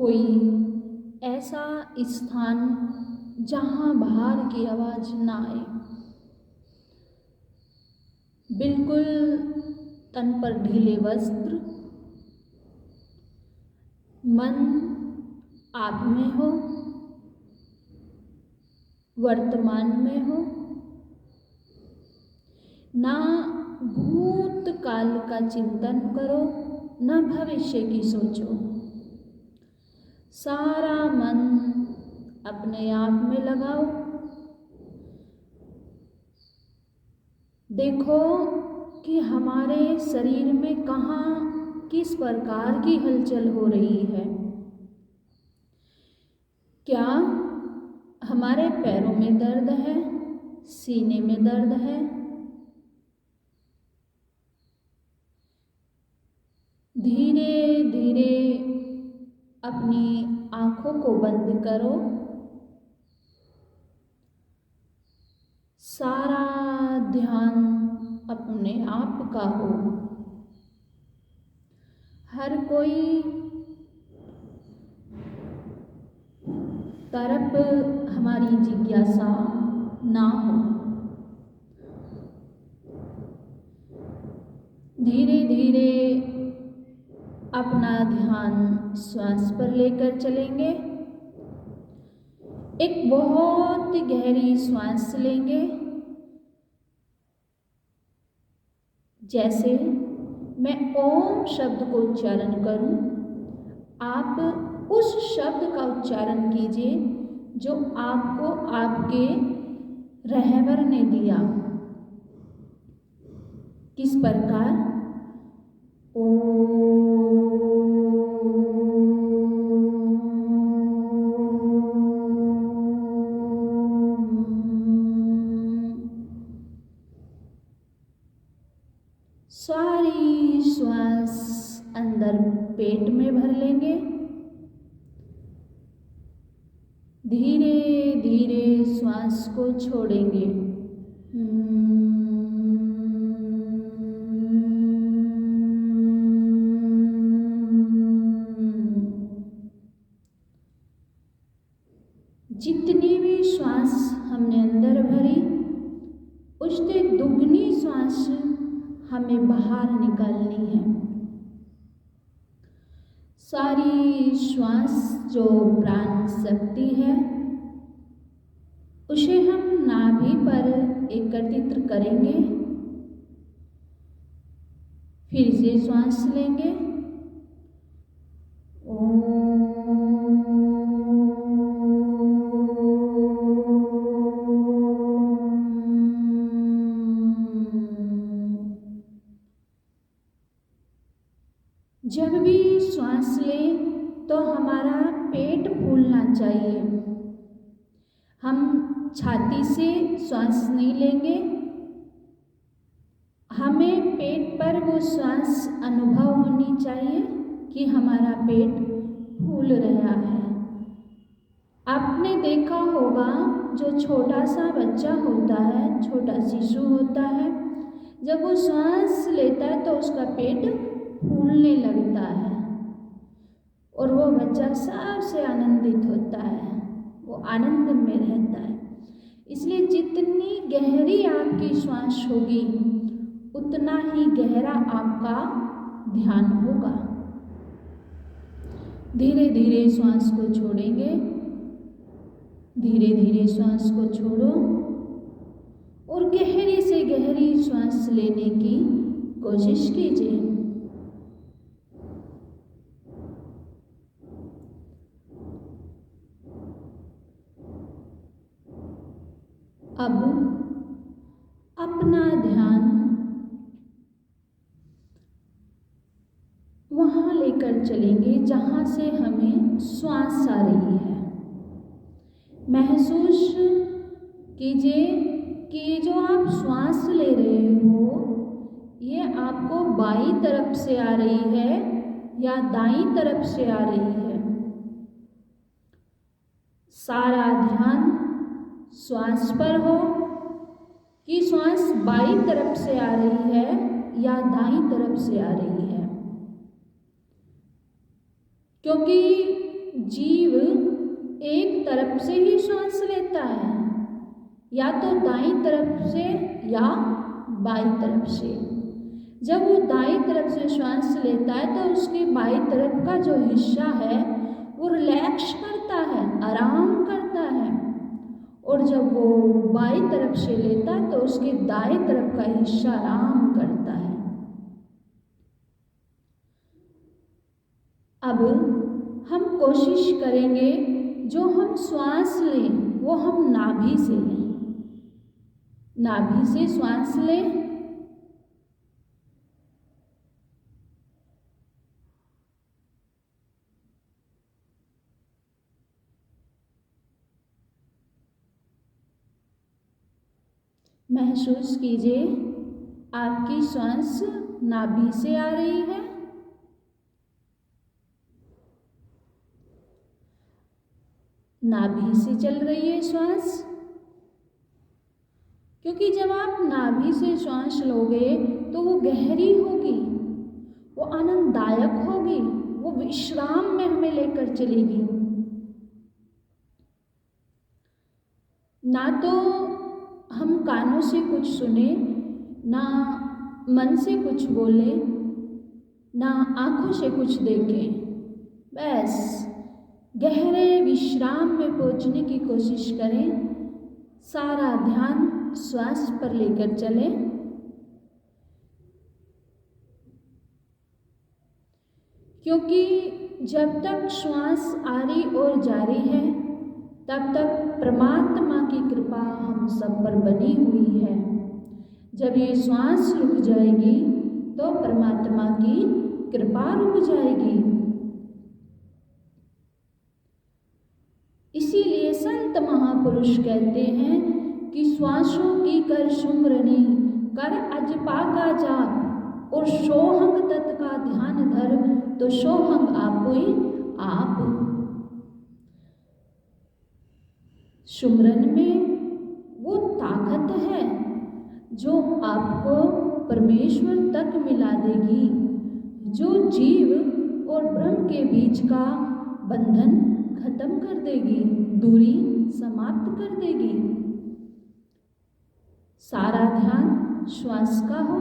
कोई ऐसा स्थान जहाँ बाहर की आवाज़ ना आए। बिल्कुल तन पर ढीले वस्त्र, मन आप में हो, वर्तमान में हो, ना भूतकाल का चिंतन करो, ना भविष्य की सोचो। सारा मन अपने आप में लगाओ। देखो कि हमारे शरीर में कहाँ किस प्रकार की हलचल हो रही है। क्या हमारे पैरों में दर्द है, सीने में दर्द है? धीरे धीरे अपनी आँखों को बंद करो। सारा ध्यान अपने आप का हो। हर कोई तरफ हमारी जिज्ञासा ना हो। धीरे धीरे अपना ध्यान श्वास पर लेकर चलेंगे। एक बहुत गहरी श्वास लेंगे। जैसे मैं ओम शब्द को उच्चारण करूं, आप उस शब्द का उच्चारण कीजिए जो आपको आपके रहबर ने दिया। किस प्रकार? ओम। सारी श्वास अंदर पेट में भर लेंगे। धीरे धीरे श्वास को छोड़ेंगे। जितनी भी श्वास हमने अंदर भरी, उससे दुगनी श्वास हमें बाहर निकालनी है। सारी श्वास जो प्राण शक्ति है, उसे हम नाभि पर एकत्रित करेंगे। फिर से श्वास लेंगे। जब भी श्वास लें तो हमारा पेट फूलना चाहिए। हम छाती से श्वास नहीं लेंगे। हमें पेट पर वो श्वास अनुभव होनी चाहिए कि हमारा पेट फूल रहा है। आपने देखा होगा जो छोटा सा बच्चा होता है, छोटा शिशु होता है, जब वो श्वास लेता है तो उसका पेट फूलने लगता है और वो बच्चा सबसे आनंदित होता है, वो आनंद में रहता है। इसलिए जितनी गहरी आपकी श्वास होगी, उतना ही गहरा आपका ध्यान होगा। धीरे धीरे श्वास को छोड़ेंगे। धीरे धीरे श्वास को छोड़ो और गहरी से गहरी श्वास लेने की कोशिश कीजिए। अब अपना ध्यान वहाँ लेकर चलेंगे जहाँ से हमें श्वास आ रही है। महसूस कीजिए कि जो आप श्वास ले रहे हो, ये आपको बाईं तरफ से आ रही है या दाईं तरफ से आ रही है। सारा ध्यान श्वास पर हो कि श्वास बाईं तरफ से आ रही है या दाईं तरफ से आ रही है। क्योंकि जीव एक तरफ से ही श्वास लेता है, या तो दाईं तरफ से या बाईं तरफ से। जब वो दाईं तरफ से श्वास लेता है तो उसकी बाईं तरफ का जो हिस्सा है वो रिलैक्स करता है, आराम करता है, और जब वो बाईं तरफ से लेता है तो उसके दाएं तरफ का हिस्सा आराम करता है। अब हम कोशिश करेंगे जो हम श्वास लें वो हम नाभि से लें। नाभि से श्वास लें। महसूस कीजिए आपकी श्वास नाभि से आ रही है। नाभि से चल रही है श्वास, क्योंकि जब आप नाभि से श्वास लोगे तो वो गहरी होगी, वो आनंददायक होगी, वो विश्राम में हमें लेकर चलेगी। ना तो हम कानों से कुछ सुने, ना मन से कुछ बोले, ना आंखों से कुछ देखें, बस गहरे विश्राम में पहुंचने की कोशिश करें। सारा ध्यान श्वास पर लेकर चलें। क्योंकि जब तक श्वास आ रही और जारी है तब तक परमात्मा की कृपा हम सब पर बनी हुई है। जब ये श्वास रुक जाएगी तो परमात्मा की कृपा रुक जाएगी। इसीलिए संत महापुरुष कहते हैं कि श्वासों की कर सुमरनी, कर अज पाका जाप, और सोहंग तत् का ध्यान धर, तो सोहंग आपोई आप। सुमरन में वो ताकत है जो आपको परमेश्वर तक मिला देगी, जो जीव और ब्रह्म के बीच का बंधन खत्म कर देगी, दूरी समाप्त कर देगी। सारा ध्यान श्वास का हो।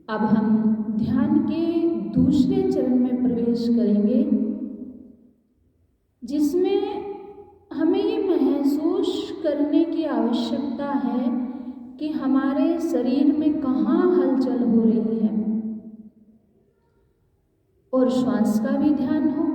अब हम ध्यान के दूसरे चरण में प्रवेश करेंगे, जिसमें हमें ये महसूस करने की आवश्यकता है कि हमारे शरीर में कहाँ हलचल हो रही है, और श्वास का भी ध्यान हो।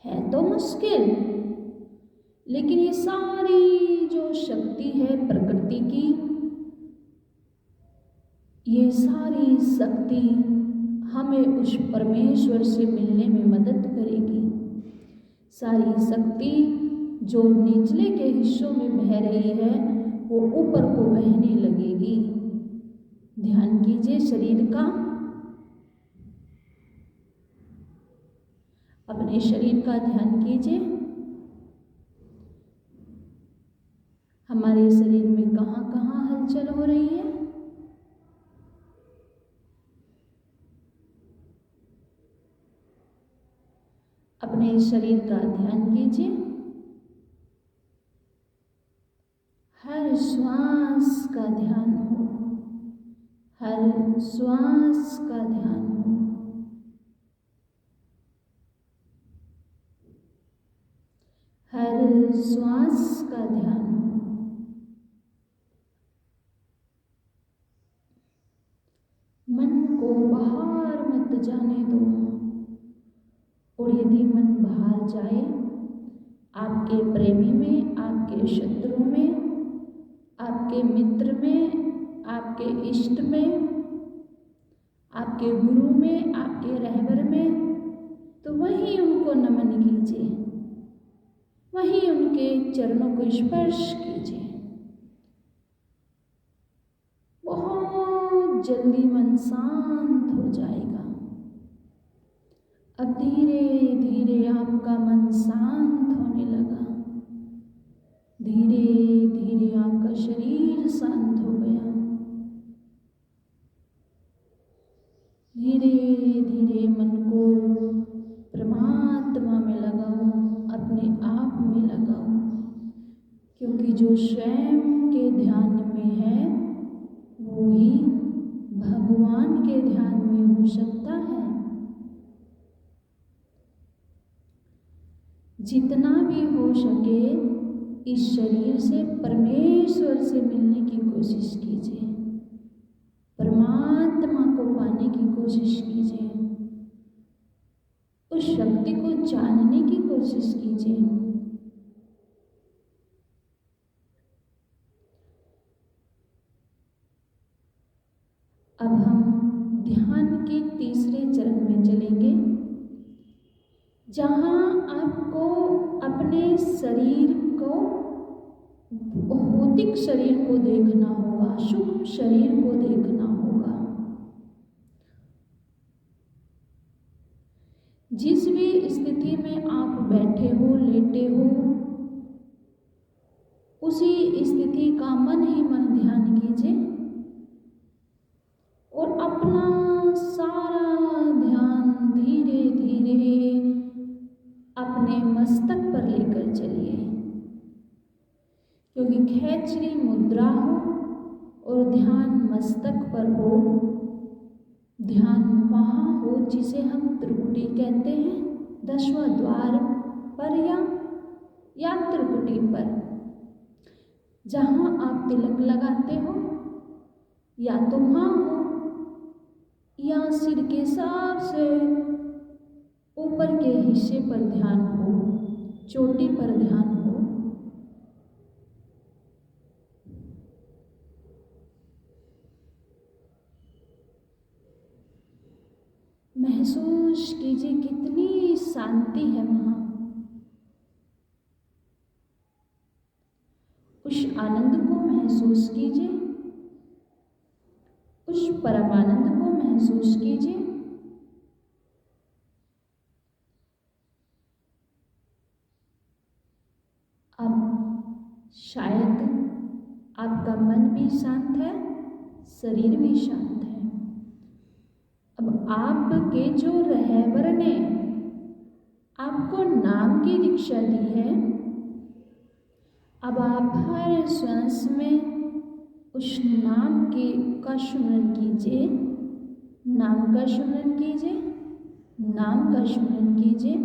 है तो मुश्किल, लेकिन ये सारी जो शक्ति है प्रकृति की, ये सारी शक्ति हमें उस परमेश्वर से मिलने में मदद करेगी। सारी शक्ति जो निचले के हिस्सों में बह रही है वो ऊपर को बहने लगेगी। ध्यान कीजिए शरीर का। अपने शरीर का ध्यान कीजिए। हमारे शरीर में कहाँ कहाँ हलचल हो रही है। अपने शरीर का ध्यान कीजिए। हर श्वास का ध्यान हो, हर श्वास का ध्यान हो। हर श्वास का ध्यान हो। मन को बाहर मत जाने दो, और यदि मन बाहर जाए, आपके प्रेमी में, आपके शत्रु में, आपके मित्र में, आपके इष्ट में, आपके गुरु में, आपके रहबर में, तो वहीं उनको नमन कीजिए, वहीं उनके चरणों को स्पर्श कीजिए। बहुत जल्दी मन शांत हो जाएगा। अब धीरे धीरे आपका मन शांत होने लगा। धीरे धीरे आपका शरीर शांत हो गया। धीरे अपने आप में लगाओ, क्योंकि जो स्वयं के ध्यान में है वो ही भगवान के ध्यान में हो सकता है। जितना भी हो सके इस शरीर से परमेश्वर से मिलने की कोशिश कीजिए, परमात्मा को पाने की कोशिश कीजिए, उस शक्ति को जानने की कोशिश कीजिए। अब हम ध्यान के तीसरे चरण में चलेंगे, जहाँ आपको अपने शरीर को, भौतिक शरीर को देखना होगा, सूक्ष्म शरीर को देखना होगा। जिस भी स्थिति में आप बैठे हो, लेटे हो, उसी स्थिति का मन ही मन ध्यान कीजिए और अपना सारा ध्यान धीरे धीरे अपने मस्तक पर लेकर चलिए, क्योंकि खेचरी मुद्रा हो और ध्यान मस्तक पर हो, ध्यान वहाँ हो जिसे हम त्रिकुटी कहते हैं, 10वां द्वार पर या त्रिकुटी पर, जहाँ आप तिलक लगाते हो, या तो वहाँ हो या सिर के सबसे ऊपर के हिस्से पर ध्यान हो, चोटी पर ध्यान हो। महसूस कीजिए कितनी शांति है वहाँ। उस आनंद को महसूस कीजिए, उस परमानंद को महसूस कीजिए। अब शायद आपका मन भी शांत है, शरीर भी शांत है। अब आपके जो रहबर ने आपको नाम की दीक्षा दी है, अब आप हर श्वास में उस नाम के का स्मरण कीजिए, नाम का स्मरण कीजिए, नाम का स्मरण कीजिए।